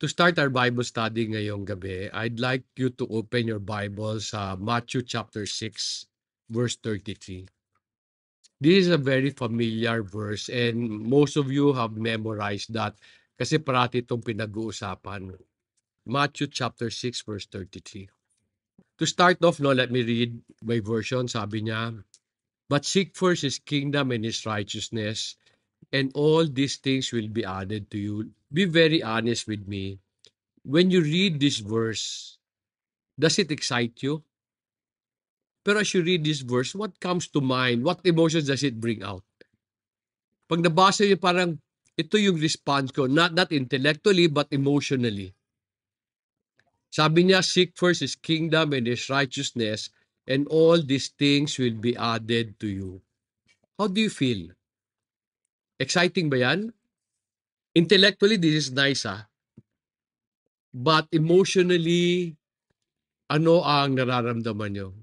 To start our Bible study ngayong gabi, I'd like you to open your Bible sa Matthew chapter 6, verse 33. This is a very familiar verse and most of you have memorized that kasi parati itong pinag-uusapan. Matthew chapter 6, verse 33. To start off, let me read my version. Sabi niya, "But seek first His kingdom and His righteousness, and all these things will be added to you." Be very honest with me. When you read this verse, does it excite you? Pero as you read this verse, what comes to mind? What emotions does it bring out? Pag nabasa niyo parang ito yung response ko, not intellectually but emotionally. Sabi niya, seek first His kingdom and His righteousness, and all these things will be added to you. How do you feel? Exciting ba yan? Intellectually, this is nice But emotionally, ano ang nararamdaman niyo?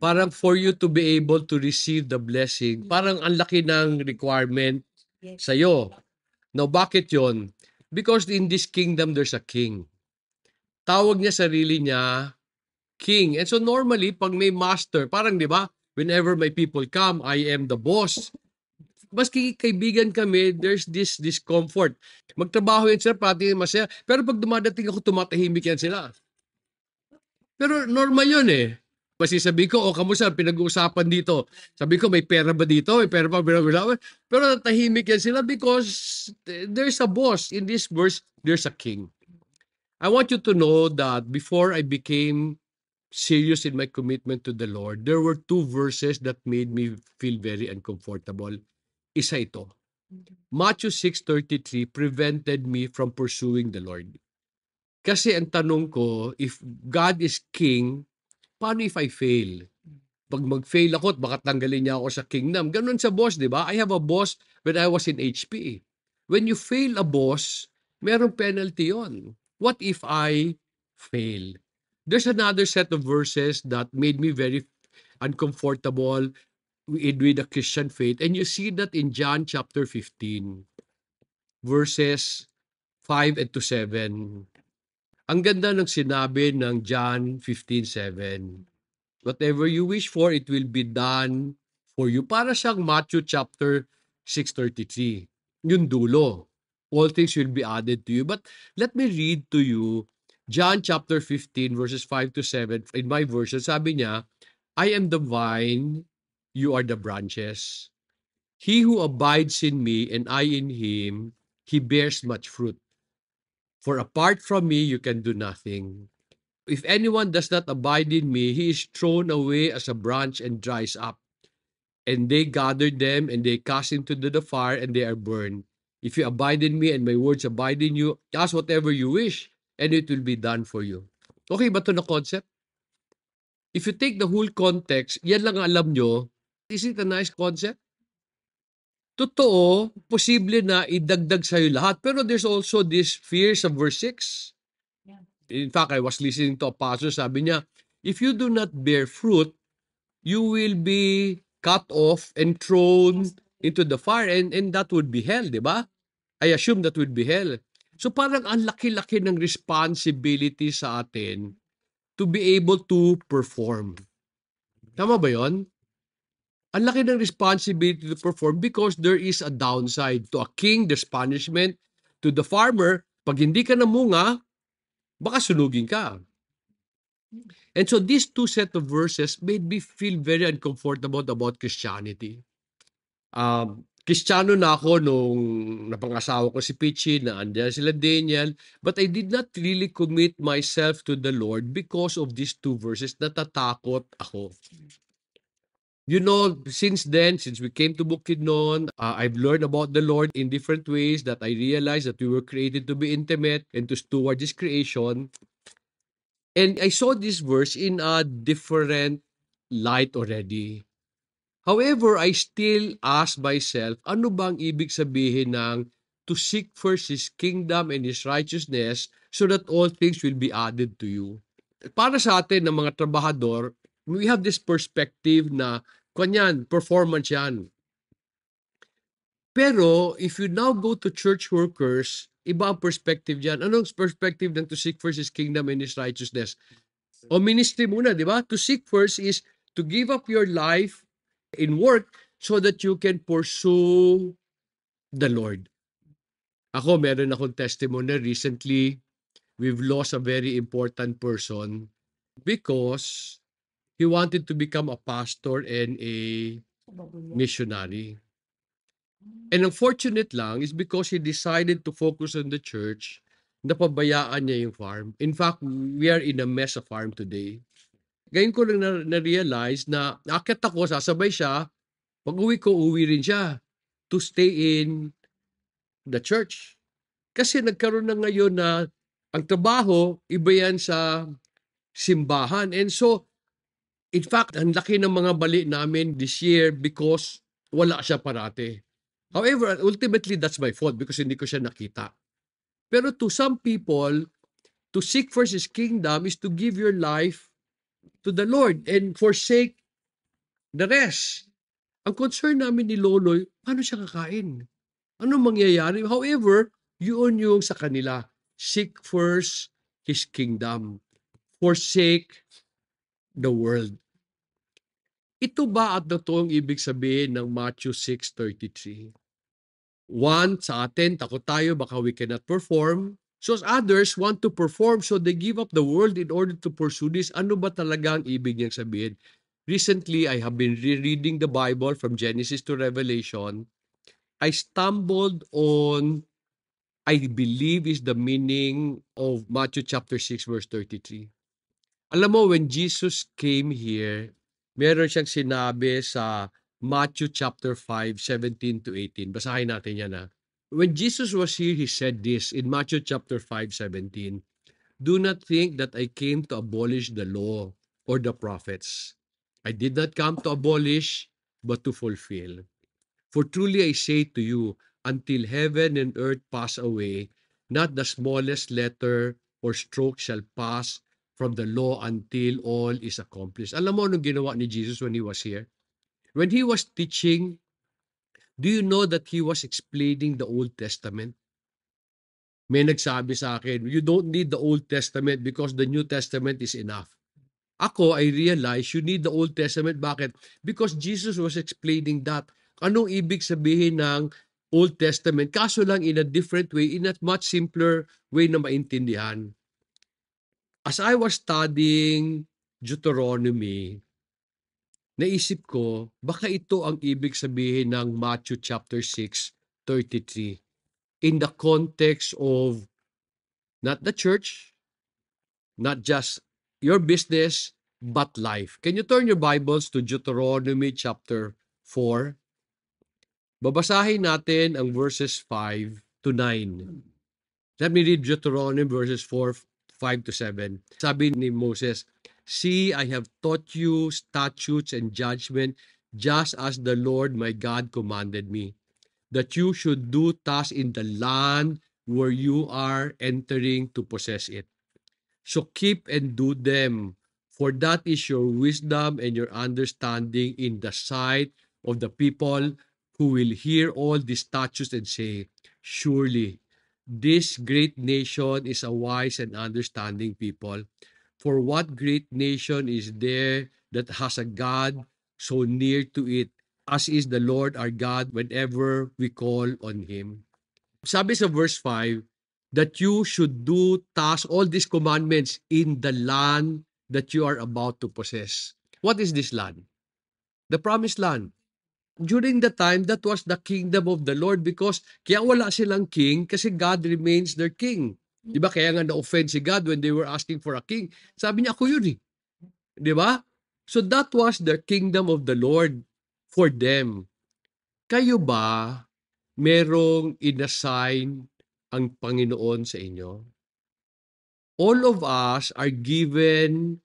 Parang for you to be able to receive the blessing, parang ang laki ng requirement sa'yo. Now, bakit yon? Because in this kingdom, there's a king. Tawag niya sarili niya, king. And so normally, pag may master, parang di ba, whenever my people come, I am the boss. Maski kaibigan kami, there's this discomfort. Magtrabaho yan sila, pati masaya. Pero pag dumadating ako, tumatahimik yan sila. Pero normal yun Kasi sabi ko, kamusta, pinag-uusapan dito. Sabi ko, may pera ba dito? May pera pa, pero tahimik yan sila because there's a boss. In this verse, there's a king. I want you to know that before I became serious in my commitment to the Lord, there were two verses that made me feel very uncomfortable. Isa ito. Matthew 6:33 prevented me from pursuing the Lord. Kasi ang tanong ko, if God is king, paano if I fail? Pag mag-fail ako, baka tanggalin niya ako sa kingdom. Ganun sa boss, di ba? I have a boss when I was in HP. When you fail a boss, merong penalty yon. What if I fail? There's another set of verses that made me very uncomfortable with the Christian faith. And you see that in John chapter 15, verses 5 and to 7. Ang ganda ng sinabi ng John 15:7. Whatever you wish for, it will be done for you. Para siyang Matthew chapter 6:33. Yung dulo. All things will be added to you. But let me read to you John chapter 15 verses 5 to 7. In my version, sabi niya, I am the vine, you are the branches. He who abides in me and I in him, he bears much fruit. For apart from me, you can do nothing. If anyone does not abide in me, he is thrown away as a branch and dries up. And they gather them and they cast into the fire and they are burned. If you abide in me and my words abide in you, ask whatever you wish and it will be done for you. Okay ba ito na concept? If you take the whole context, yan lang ang alam nyo, is it a nice concept? Totoo, posible na idagdag sa'yo lahat. Pero there's also this fear sa verse 6. In fact, I was listening to a pastor, sabi niya, if you do not bear fruit, you will be cut off and thrown into the fire and that would be hell, di ba? I assume that would be hell. So parang ang laki-laki ng responsibility sa atin to be able to perform. Tama ba yon? Ang laki ng responsibility to perform because there is a downside. To a king, there's punishment. To the farmer, pag hindi ka namunga, baka sunugin ka. And so these two set of verses made me feel very uncomfortable about Christianity. Kristiyano na ako nung napangasawa ko si Pichi, na andyan sila Daniel, but I did not really commit myself to the Lord because of these two verses. Natatakot ako. You know, since then, since we came to Bukidnon, I've learned about the Lord in different ways that I realized that we were created to be intimate and to steward His creation. And I saw this verse in a different light already. However, I still ask myself, ano bang ibig sabihin ng to seek first His kingdom and His righteousness so that all things will be added to you? Para sa atin ng mga trabahador, we have this perspective na kanyan, performance yan. Pero if you now go to church workers, Iba ang perspective dyan. Anong perspective ng to seek first His kingdom and His righteousness? O ministry muna, di ba? To seek first is to give up your life in work so that you can pursue the Lord. Ako, meron akong testimony recently. We've lost a very important person because he wanted to become a pastor and a missionary. And unfortunate lang is because he decided to focus on the church, napabayaan niya yung farm. In fact, we are in a mess of farm today. Ngayon ko lang na-realize na akit ako, sasabay siya, pag uwi ko, uwi rin siya to stay in the church. Kasi nagkaroon na ngayon na ang trabaho, iba yan sa simbahan. And so, in fact, ang laki ng mga bali namin this year because wala siya parate. However, ultimately, that's my fault because hindi ko siya nakita. Pero to some people, to seek first His kingdom is to give your life to the Lord and forsake the rest. Ang concern namin ni Loloy, paano siya kakain? Ano mangyayari? However, yun yung sa kanila. Seek first His kingdom. Forsake the world. Ito ba at totoong ibig sabihin ng Matthew 6:33? One, sa atin, takot tayo, baka we cannot perform. So others want to perform, so they give up the world in order to pursue this. Ano ba talaga ang ibig niyang sabihin? Recently, I have been rereading the Bible from Genesis to Revelation. I stumbled on, I believe is the meaning of Matthew chapter 6 verse 33. Alam mo, when Jesus came here, meron siyang sinabi sa Matthew chapter 5, 17 to 18. Basahin natin yan ha. When Jesus was here, He said this in Matthew chapter 5, 17. Do not think that I came to abolish the law or the prophets. I did not come to abolish, but to fulfill. For truly I say to you, until heaven and earth pass away, not the smallest letter or stroke shall pass from the law until all is accomplished. Alam mo anong ginawa ni Jesus when He was here? When He was teaching, do you know that He was explaining the Old Testament? May nagsabi sa akin, you don't need the Old Testament because the New Testament is enough. Ako, I realize you need the Old Testament. Bakit? Because Jesus was explaining that. Anong ibig sabihin ng Old Testament? Kaso lang in a different way, in a much simpler way na maintindihan. As I was studying Deuteronomy, naisip ko, baka ito ang ibig sabihin ng Matthew chapter 6:33 in the context of not the church, not just your business, but life. Can you turn your Bibles to Deuteronomy chapter 4? Babasahin natin ang verses 5 to 9. Let me read Deuteronomy verses 4, 5 to 7. Sabi ni Moses, see, I have taught you statutes and judgment just as the Lord my God commanded me, that you should do thus in the land where you are entering to possess it. So keep and do them, for that is your wisdom and your understanding in the sight of the people who will hear all these statutes and say, surely this great nation is a wise and understanding people. For what great nation is there that has a God so near to it, as is the Lord our God whenever we call on Him? Sabi sa verse 5, that you should do thus all these commandments in the land that you are about to possess. What is this land? The promised land. During the time, that was the kingdom of the Lord because kaya wala silang king kasi God remains their king. Di ba? Kaya nga na-offend si God when they were asking for a king. Sabi niya, ako yun eh. Di ba? So that was the kingdom of the Lord for them. Kayo ba merong inassign ang Panginoon sa inyo? All of us are given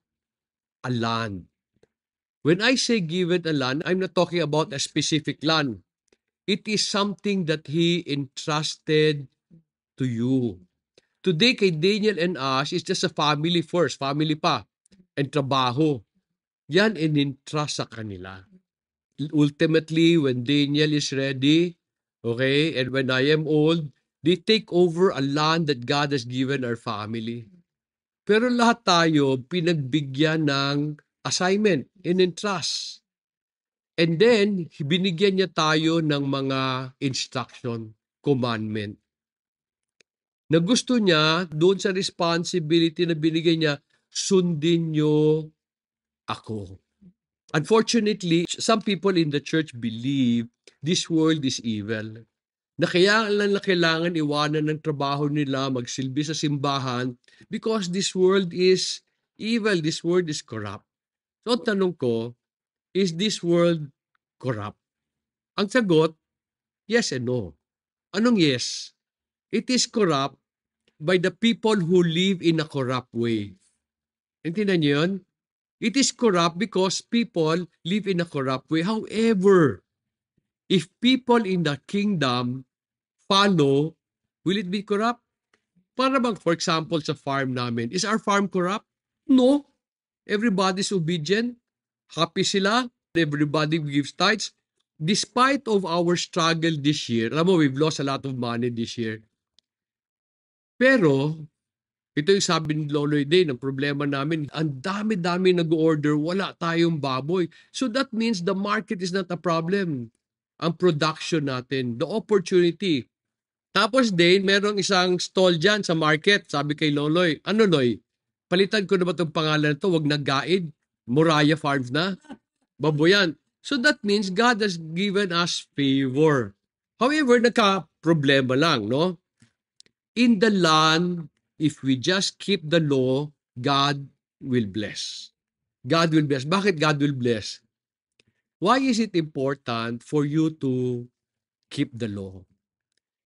a land. When I say given a land, I'm not talking about a specific land. It is something that He entrusted to you. Today, kay Daniel and us, it's just a family first, family pa, and trabaho. Yan in-entrust sa kanila. Ultimately, when Daniel is ready, okay, and when I am old, They take over a land that God has given our family. Pero lahat tayo pinagbigyan ng assignment and entrust. And then, binigyan niya tayo ng mga instruction, commandment. Na gusto niya, doon sa responsibility na binigay niya, sundin niyo ako. Unfortunately, some people in the church believe this world is evil. Na kaya lang na kailangan iwanan ng trabaho nila, magsilbi sa simbahan, because this world is evil, this world is corrupt. So, ang tanong ko, is this world corrupt? Ang sagot, yes and no. Anong yes? It is corrupt by the people who live in a corrupt way. Intindihan niyo yun? It is corrupt because people live in a corrupt way. However, if people in the kingdom follow, will it be corrupt? Para bang, for example, sa farm namin, is our farm corrupt? No. Everybody's obedient. Happy sila. Everybody gives tithes. Despite of our struggle this year, alam mo, we've lost a lot of money this year. Pero, ito yung sabi ni Loloy din, ang problema namin, ang dami-dami nag-order, wala tayong baboy. So that means the market is not a problem. Ang production natin, the opportunity. Tapos din, merong isang stall dyan sa market, sabi kay Loloy, ano Loy, palitan ko na ba itong pangalan to, wag nag-guide, Moraya Farms na, baboyan. So that means God has given us favor. However, nagka-problema lang, no? In the land, if we just keep the law, God will bless. God will bless. Bakit God will bless? Why is it important for you to keep the law?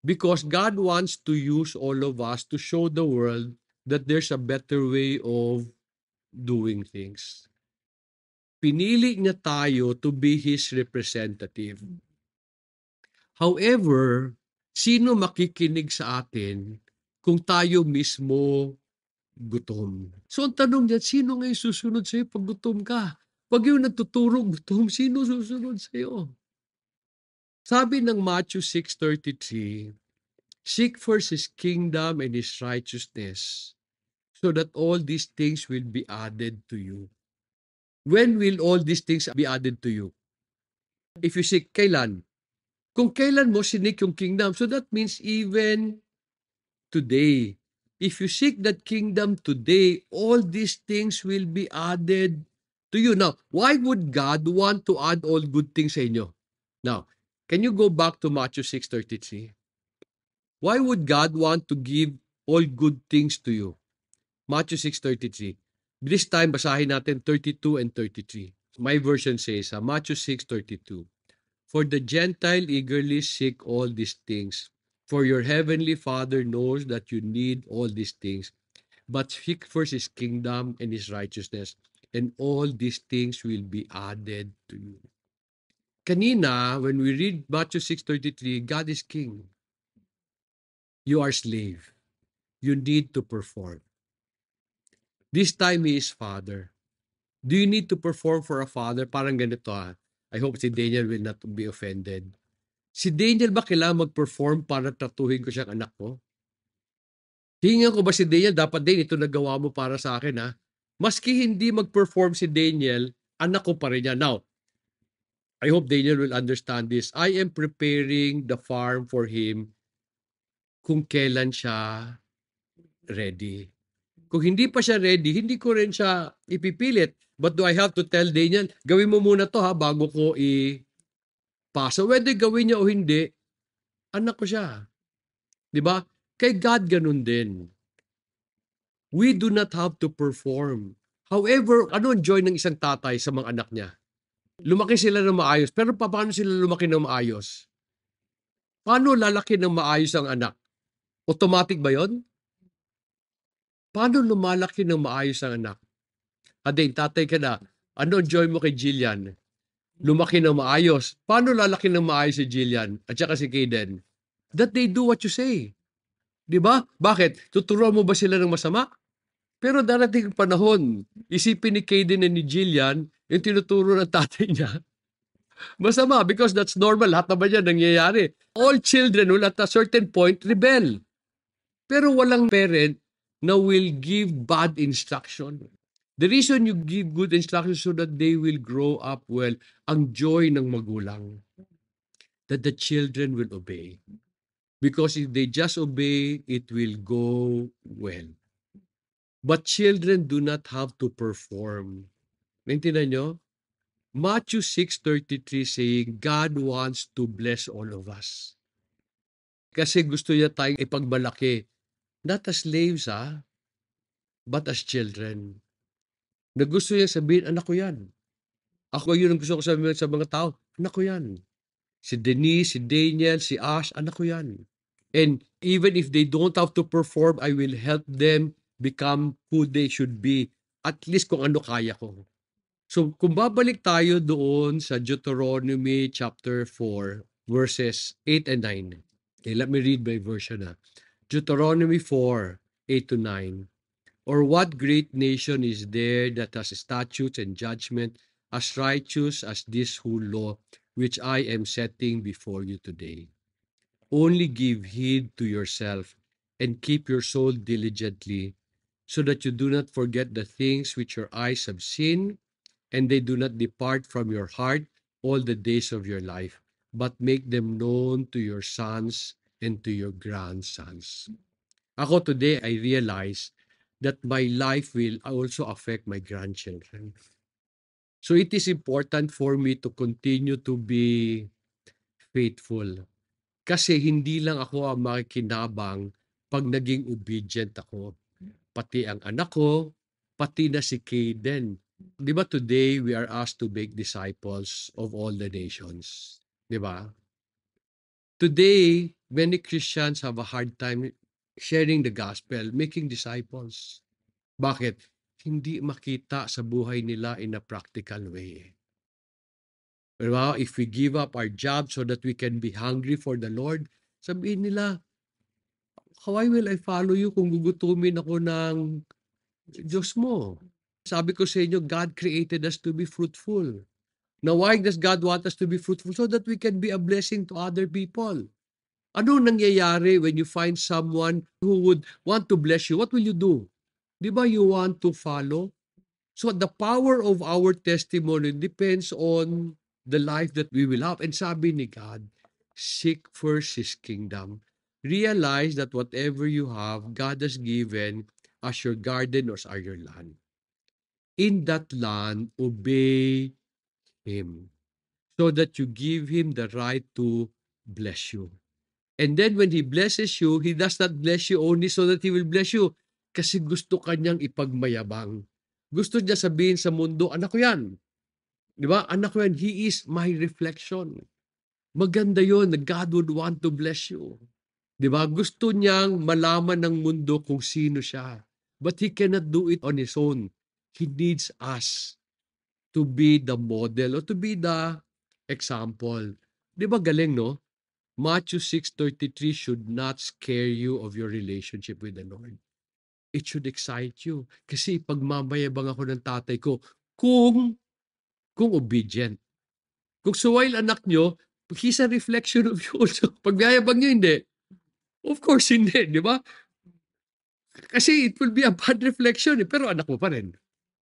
Because God wants to use all of us to show the world that there's a better way of doing things. Pinili niya tayo to be His representative. However, sino makikinig sa atin kung tayo mismo gutom? So ang tanong niya, sino ngayon susunod sa'yo pag gutom ka? Pag yung nagtuturo gutom, sino susunod sa'yo? Sabi ng Matthew 6:33, seek first His kingdom and His righteousness, so that all these things will be added to you. When will all these things be added to you? If you seek, kailan? Kung kailan mo sinik yung kingdom, so that means even today, if you seek that kingdom today, all these things will be added to you. Now, why would God want to add all good things sa inyo? Now, can you go back to Matthew 6:33? Why would God want to give all good things to you? Matthew 6:33. This time, basahin natin 32 and 33. My version says, Matthew 6:32. For the Gentile eagerly seek all these things, for your heavenly Father knows that you need all these things. But seek first His kingdom and His righteousness, and all these things will be added to you. Kanina, when we read Matthew 6:33, God is king. You are slave. You need to perform. This time He is Father. Do you need to perform for a father? Parang ganito I hope si Daniel will not be offended. Si Daniel ba kailangan mag-perform para tratuhin ko siyang anak ko? Hingan ko ba si Daniel, dapat din ito nagawa mo para sa akin Maski hindi mag-perform si Daniel, anak ko pa rin niya. Now, I hope Daniel will understand this. I am preparing the farm for him kung kailan siya ready. Kung hindi pa siya ready, hindi ko rin siya ipipilit. But do I have to tell Daniel, gawin mo muna to bago ko ipasa. Whether gawin niya o hindi, anak ko siya. Diba? Kay God ganun din. We do not have to perform. However, ano ang joy ng isang tatay sa mga anak niya? Lumaki sila ng maayos. Pero paano sila lumaki ng maayos? Paano lalaki ng maayos ang anak? Automatic ba yon? Paano lumalaki ng maayos ang anak? Ading, tatay ka na. Ano ang joy mo kay Jillian? Lumaki ng maayos. Paano lalaki ng maayos si Jillian at saka si Kaden? That they do what you say. Diba? Bakit? Tuturuan mo ba sila ng masama? Pero darating ang panahon, isipin ni Kaden and ni Jillian, yung tinuturo ng tatay niya, Masama because that's normal. Lahat naman yan nangyayari. All children will at a certain point rebel. Pero walang parent na will give bad instruction. The reason you give good instruction so that they will grow up well, ang joy ng magulang, that the children will obey. Because if they just obey, it will go well. But children do not have to perform. Naintindihan nyo? Matthew 6:33 saying, God wants to bless all of us. Kasi gusto niya tayong ipagmalaki. Not as slaves, but as children. Na gusto niya sabihin, anak ko yan. Ako yun ang gusto ko sabihin sa mga tao, anak ko yan. Si Denise, si Daniel, si Ash, anak ko yan. And even if they don't have to perform, I will help them become who they should be. At least kung ano kaya ko. So kung babalik tayo doon sa Deuteronomy chapter 4, verses 8 and 9. Okay, let me read my version. Deuteronomy 4, 8 to 9. Or what great nation is there that has statutes and judgment as righteous as this whole law which I am setting before you today? Only give heed to yourself and keep your soul diligently, so that you do not forget the things which your eyes have seen, and they do not depart from your heart all the days of your life, but make them known to your sons and to your grandsons. Ako today, I realize that my life will also affect my grandchildren. So it is important for me to continue to be faithful. Kasi hindi lang ako ang makikinabang pag naging obedient ako. Pati ang anak ko, pati na si Caden. Di ba today we are asked to make disciples of all the nations? Di ba? Today, many Christians have a hard time sharing the gospel, making disciples. Bakit? Hindi makita sa buhay nila in a practical way. Diba? If we give up our job so that we can be hungry for the Lord, sabihin nila, why will I follow you kung gugutumin ako ng Diyos mo? Sabi ko sa inyo, God created us to be fruitful. Now, why does God want us to be fruitful? So that we can be a blessing to other people. Ano nangyayari when you find someone who would want to bless you? What will you do? Di ba you want to follow? So the power of our testimony depends on the life that we will have. And sabi ni God, seek first His kingdom. Realize that whatever you have, God has given as your garden or as your land. In that land, obey Him so that you give Him the right to bless you. And then when He blesses you, He does not bless you only so that He will bless you. Kasi gusto kanyang ipagmayabang. Gusto niya sabihin sa mundo, anak ko yan. Di ba? Anak ko yan. He is my reflection. Maganda yon na God would want to bless you. Di ba? Gusto niyang malaman ng mundo kung sino siya. But He cannot do it on His own. He needs us to be the model or to be the example. Di ba galing, no? Matthew 6:33 should not scare you of your relationship with the Lord. It should excite you. Kasi pagmamayabang ako ng tatay ko kung obedient. Kung suwail anak nyo, he's a reflection of you also. Pagmayabang nyo, hindi. Of course, hindi. Di ba? Kasi it will be a bad reflection. Pero anak mo pa rin.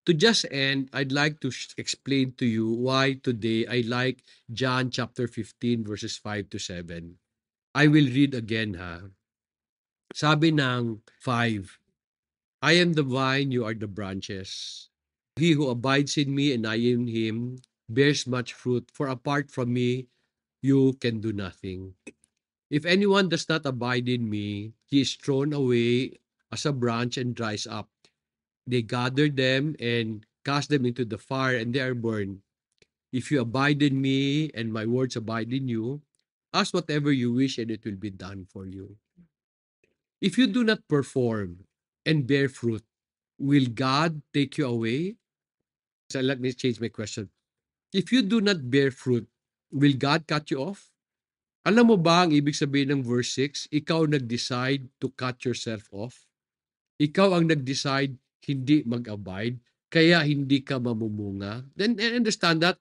To just end, I'd like to explain to you why today I like John chapter 15 verses 5 to 7. I will read again, Sabi ng 5, I am the vine, you are the branches. He who abides in me and I in him bears much fruit, for apart from me, you can do nothing. If anyone does not abide in me, he is thrown away as a branch and dries up. They gather them and cast them into the fire, and they are burned. If you abide in me and my words abide in you, ask whatever you wish and it will be done for you. If you do not perform and bear fruit, will God take you away? So let me change my question. If you do not bear fruit, will God cut you off? Alam mo ba ang ibig sabihin ng verse 6? Ikaw nag-decide to cut yourself off. Ikaw ang nag-decide hindi mag-abide, kaya hindi ka mamumunga. Then I understand that.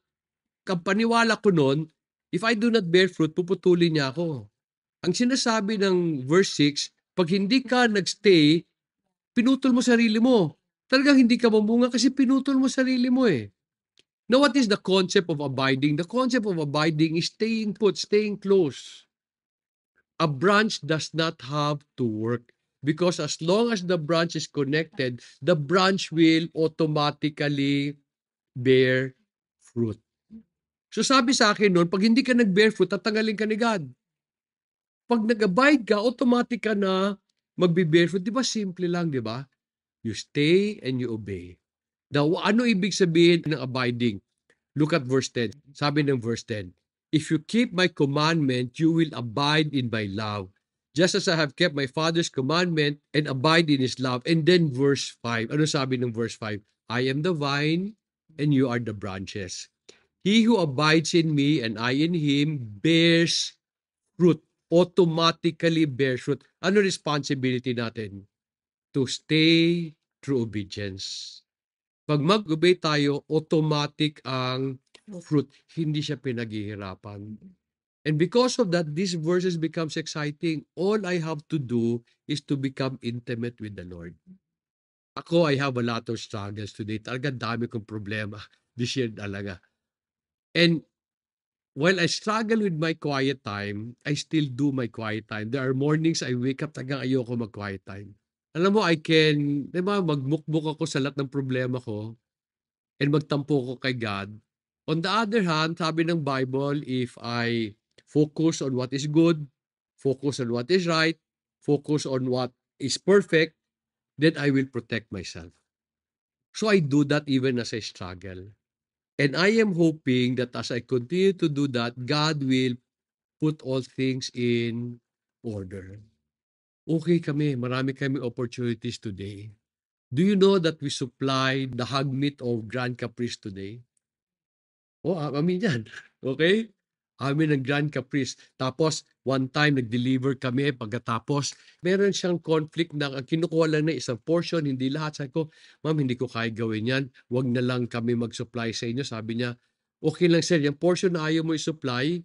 Ang paniwala ko noon, if I do not bear fruit, puputulin niya ako. Ang sinasabi ng verse 6, pag hindi ka nagstay, pinutol mo sarili mo. Talagang hindi ka mamunga kasi pinutol mo sarili mo eh. Now, what is the concept of abiding? The concept of abiding is staying put, staying close. A branch does not have to work because as long as the branch is connected, the branch will automatically bear fruit. So sabi sa akin noon, pag hindi ka nag-bear fruit, tatanggalin ka ni God. Pag nag-abide ka, automatic ka na magbe-bear fruit. Di ba simple lang, di ba? You stay and you obey. Now, ano ibig sabihin ng abiding? Look at verse 10. Sabi ng verse 10, if you keep my commandment, you will abide in my love. Just as I have kept my Father's commandment and abide in His love. And then verse 5. Ano sabi ng verse 5? I am the vine and you are the branches. He who abides in me and I in him bears fruit. Automatically bears fruit. Ano responsibility natin? To stay through obedience. Pag mag-obey tayo, automatic ang fruit. Hindi siya pinaghihirapan. And because of that, these verses becomes exciting. All I have to do is to become intimate with the Lord. Ako, I have a lot of struggles today. Talaga dami kong problema this year talaga. And while I struggle with my quiet time, I still do my quiet time. There are mornings I wake up talagang ayoko mag-quiet time. Alam mo, I can, di ba, magmukmuk ako sa lahat ng problema ko and magtampo ko kay God. On the other hand, sabi ng Bible, if I focus on what is good, focus on what is right, focus on what is perfect, then I will protect myself. So I do that even as I struggle. And I am hoping that as I continue to do that, God will put all things in order. Okay kami, marami kami opportunities today. Do you know that we supply the hog meat of Grand Caprice today? Oh, amin yan. Okay? Amin ng Grand Caprice. Tapos, one time, nag-deliver kami. Pagkatapos, meron siyang conflict na kinukuha lang na isang portion, hindi lahat. Sabi ko, ma'am, hindi ko kaya gawin yan. Huwag na lang kami mag-supply sa inyo. Sabi niya, okay lang sir, yung portion na ayaw mo i-supply,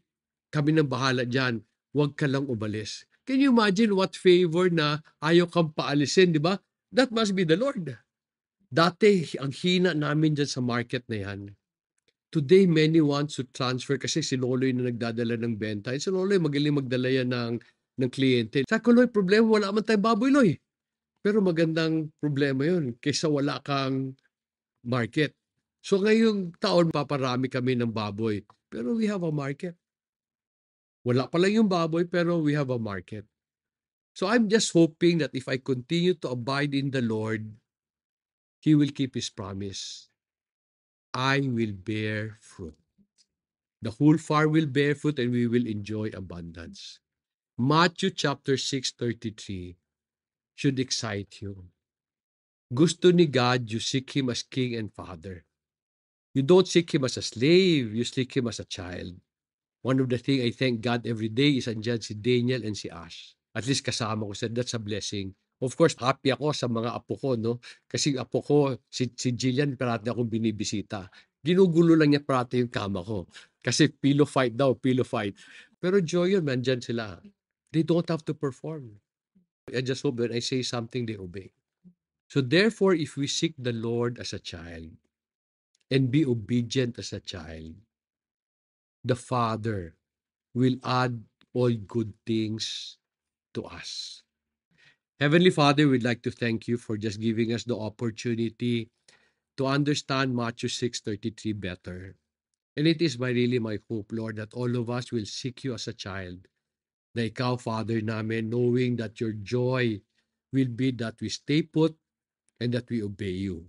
kami nang bahala dyan. Huwag ka lang umalis. Can you imagine what favor na ayaw kang paalisin, di ba? That must be the Lord. Dati, ang hina namin dyan sa market na yan. Today, many want to transfer kasi si Loloy na nagdadala ng benta. Si Loloy, magaling magdala yan ng kliyente. Sa ko, Loy, problema, wala man tayong baboy, Loy. Pero magandang problema yun kaysa wala kang market. So ngayong taon, paparami kami ng baboy. Pero we have a market. Wala pa lang yung baboy, pero we have a market. So I'm just hoping that if I continue to abide in the Lord, He will keep His promise. I will bear fruit. The whole farm will bear fruit and we will enjoy abundance. Matthew chapter 6:33 should excite you. Gusto ni God, you seek Him as King and Father. You don't seek Him as a slave, you seek Him as a child. One of the things I thank God every day is andyan si Daniel and si Ash. At least kasama ko sila. That's a blessing. Of course, happy ako sa mga apo ko, no? Kasi apo ko, si Jillian, parati akong binibisita. Ginugulo lang niya parati yung kama ko. Kasi pillow fight daw, pillow fight. Pero joy yun, nandyan sila. They don't have to perform. I just hope when I say something, they obey. So therefore, if we seek the Lord as a child and be obedient as a child, the Father will add all good things to us. Heavenly Father, we'd like to thank you for just giving us the opportunity to understand Matthew 6:33 better. And it is really my hope, Lord, that all of us will seek you as a child. Na ikaw, Father namin, knowing that your joy will be that we stay put and that we obey you.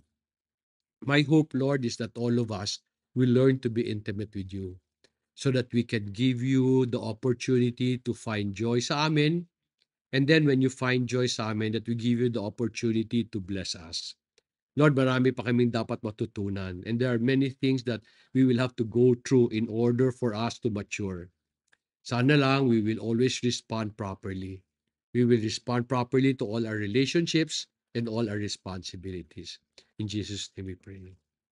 My hope, Lord, is that all of us will learn to be intimate with you so that we can give you the opportunity to find joy sa amin. And then when you find joy sa amin, that we give you the opportunity to bless us. Lord, marami pa kaming dapat matutunan. And there are many things that we will have to go through in order for us to mature. Sana lang we will always respond properly. We will respond properly to all our relationships and all our responsibilities. In Jesus' name we pray.